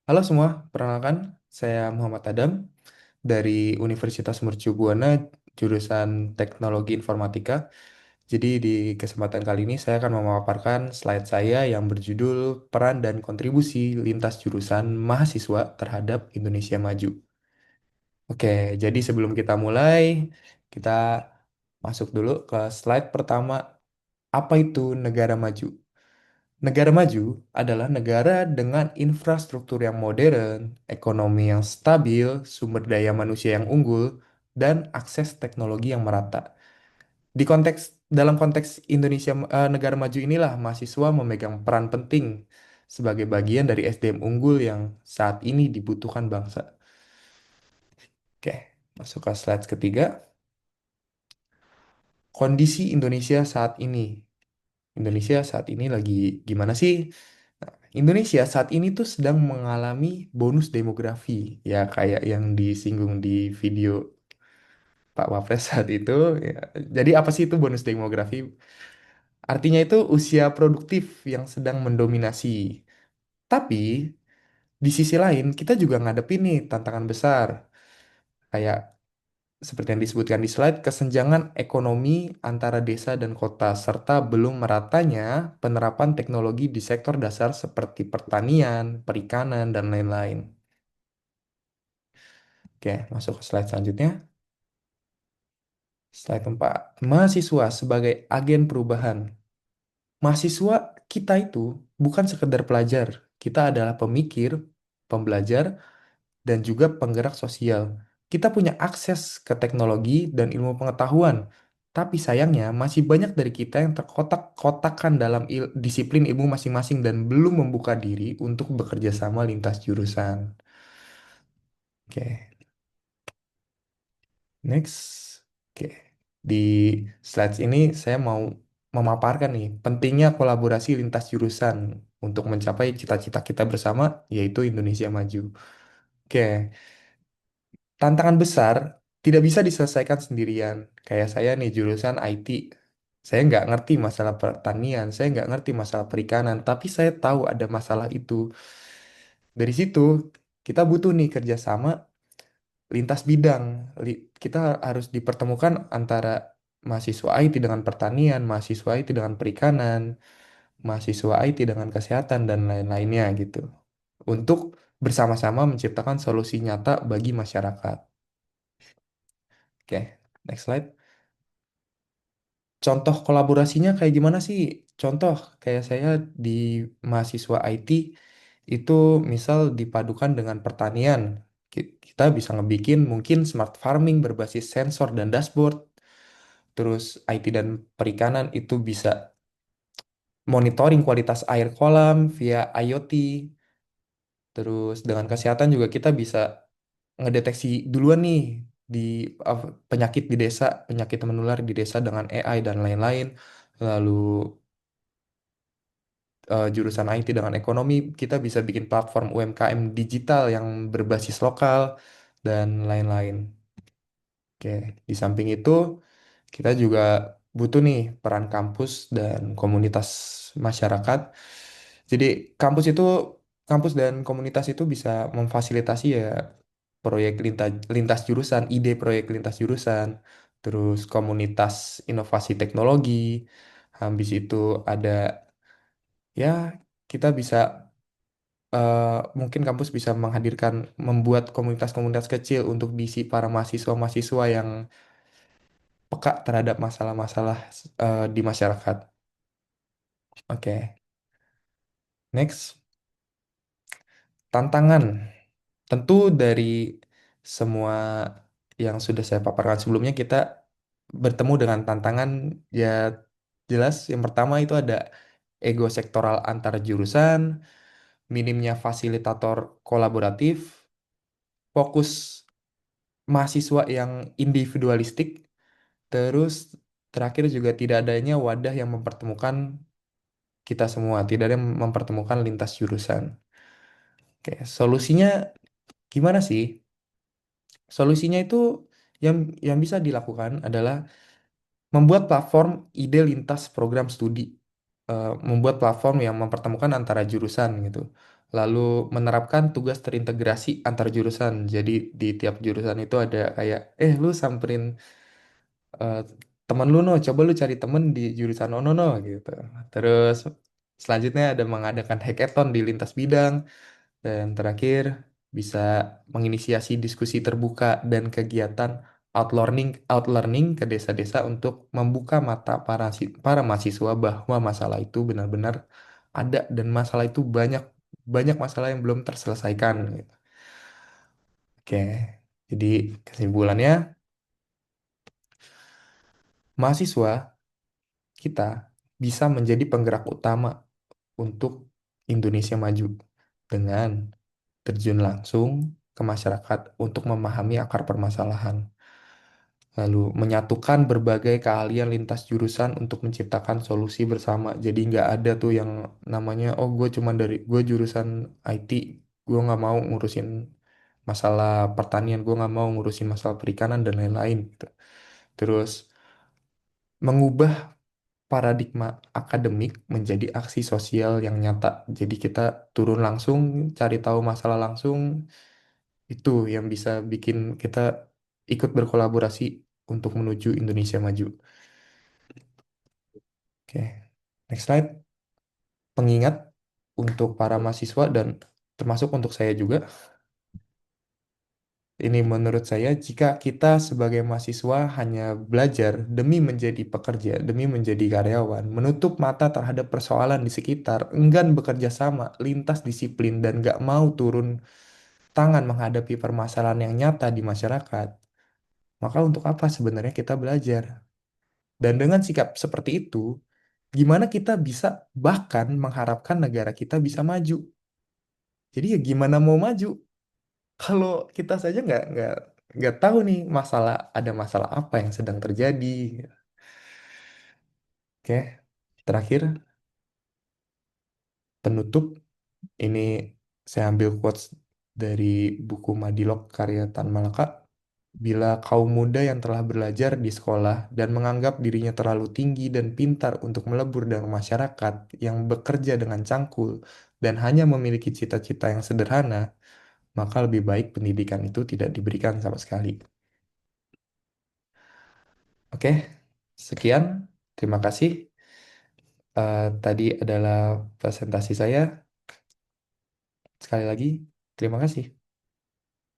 Halo semua, perkenalkan saya Muhammad Adam dari Universitas Mercu Buana, jurusan Teknologi Informatika. Jadi di kesempatan kali ini saya akan memaparkan slide saya yang berjudul Peran dan Kontribusi Lintas Jurusan Mahasiswa Terhadap Indonesia Maju. Oke, jadi sebelum kita mulai, kita masuk dulu ke slide pertama. Apa itu negara maju? Negara maju adalah negara dengan infrastruktur yang modern, ekonomi yang stabil, sumber daya manusia yang unggul, dan akses teknologi yang merata. Dalam konteks Indonesia negara maju inilah mahasiswa memegang peran penting sebagai bagian dari SDM unggul yang saat ini dibutuhkan bangsa. Oke, masuk ke slide ketiga. Kondisi Indonesia saat ini. Indonesia saat ini lagi gimana sih? Indonesia saat ini tuh sedang mengalami bonus demografi, ya kayak yang disinggung di video Pak Wapres saat itu. Ya. Jadi apa sih itu bonus demografi? Artinya itu usia produktif yang sedang mendominasi. Tapi di sisi lain kita juga ngadepin nih tantangan besar, kayak seperti yang disebutkan di slide, kesenjangan ekonomi antara desa dan kota, serta belum meratanya penerapan teknologi di sektor dasar seperti pertanian, perikanan, dan lain-lain. Oke, masuk ke slide selanjutnya. Slide 4. Mahasiswa sebagai agen perubahan. Mahasiswa kita itu bukan sekedar pelajar. Kita adalah pemikir, pembelajar, dan juga penggerak sosial. Kita punya akses ke teknologi dan ilmu pengetahuan. Tapi sayangnya masih banyak dari kita yang terkotak-kotakan dalam disiplin ilmu masing-masing dan belum membuka diri untuk bekerja sama lintas jurusan. Oke. Next. Oke. Di slides ini saya mau memaparkan nih pentingnya kolaborasi lintas jurusan untuk mencapai cita-cita kita bersama, yaitu Indonesia Maju. Oke, tantangan besar tidak bisa diselesaikan sendirian. Kayak saya nih jurusan IT. Saya nggak ngerti masalah pertanian, saya nggak ngerti masalah perikanan, tapi saya tahu ada masalah itu. Dari situ, kita butuh nih kerjasama lintas bidang. Kita harus dipertemukan antara mahasiswa IT dengan pertanian, mahasiswa IT dengan perikanan, mahasiswa IT dengan kesehatan, dan lain-lainnya gitu. Untuk bersama-sama menciptakan solusi nyata bagi masyarakat. Oke, next slide. Contoh kolaborasinya kayak gimana sih? Contoh kayak saya di mahasiswa IT itu misal dipadukan dengan pertanian. Kita bisa ngebikin mungkin smart farming berbasis sensor dan dashboard. Terus IT dan perikanan itu bisa monitoring kualitas air kolam via IoT. Terus dengan kesehatan juga kita bisa ngedeteksi duluan nih di uh, penyakit di desa, penyakit menular di desa dengan AI dan lain-lain. Lalu jurusan IT dengan ekonomi, kita bisa bikin platform UMKM digital yang berbasis lokal dan lain-lain. Oke, di samping itu kita juga butuh nih peran kampus dan komunitas masyarakat. Jadi kampus itu, kampus dan komunitas itu bisa memfasilitasi ya proyek lintas jurusan, ide proyek lintas jurusan, terus komunitas inovasi teknologi. Habis itu ada ya kita bisa eh, mungkin kampus bisa menghadirkan membuat komunitas-komunitas kecil untuk diisi para mahasiswa-mahasiswa yang peka terhadap masalah-masalah di masyarakat. Oke, next. Tantangan. Tentu dari semua yang sudah saya paparkan sebelumnya, kita bertemu dengan tantangan ya jelas. Yang pertama itu ada ego sektoral antar jurusan, minimnya fasilitator kolaboratif, fokus mahasiswa yang individualistik, terus terakhir juga tidak adanya wadah yang mempertemukan kita semua, tidak ada yang mempertemukan lintas jurusan. Oke, solusinya gimana sih? Solusinya itu yang bisa dilakukan adalah membuat platform ide lintas program studi. membuat platform yang mempertemukan antara jurusan gitu. Lalu menerapkan tugas terintegrasi antar jurusan. Jadi di tiap jurusan itu ada kayak, lu samperin eh, temen lu no, coba lu cari temen di jurusan ono no gitu. Terus selanjutnya ada mengadakan hackathon di lintas bidang. Dan terakhir, bisa menginisiasi diskusi terbuka dan kegiatan out learning ke desa-desa untuk membuka mata para mahasiswa bahwa masalah itu benar-benar ada dan masalah itu banyak banyak masalah yang belum terselesaikan gitu. Oke, jadi kesimpulannya, mahasiswa kita bisa menjadi penggerak utama untuk Indonesia maju dengan terjun langsung ke masyarakat untuk memahami akar permasalahan, lalu menyatukan berbagai keahlian lintas jurusan untuk menciptakan solusi bersama. Jadi nggak ada tuh yang namanya, oh gue jurusan IT, gue nggak mau ngurusin masalah pertanian, gue nggak mau ngurusin masalah perikanan dan lain-lain gitu. Terus mengubah paradigma akademik menjadi aksi sosial yang nyata. Jadi kita turun langsung, cari tahu masalah langsung, itu yang bisa bikin kita ikut berkolaborasi untuk menuju Indonesia maju. Oke, next slide. Pengingat untuk para mahasiswa dan termasuk untuk saya juga, ini menurut saya, jika kita sebagai mahasiswa hanya belajar demi menjadi pekerja, demi menjadi karyawan, menutup mata terhadap persoalan di sekitar, enggan bekerja sama, lintas disiplin, dan gak mau turun tangan menghadapi permasalahan yang nyata di masyarakat, maka untuk apa sebenarnya kita belajar? Dan dengan sikap seperti itu, gimana kita bisa bahkan mengharapkan negara kita bisa maju? Jadi ya gimana mau maju kalau kita saja nggak tahu nih ada masalah apa yang sedang terjadi. Oke, terakhir penutup ini saya ambil quotes dari buku Madilog karya Tan Malaka. Bila kaum muda yang telah belajar di sekolah dan menganggap dirinya terlalu tinggi dan pintar untuk melebur dalam masyarakat yang bekerja dengan cangkul dan hanya memiliki cita-cita yang sederhana, maka lebih baik pendidikan itu tidak diberikan sama sekali. Oke, sekian. Terima kasih. Tadi adalah presentasi saya. Sekali lagi, terima kasih.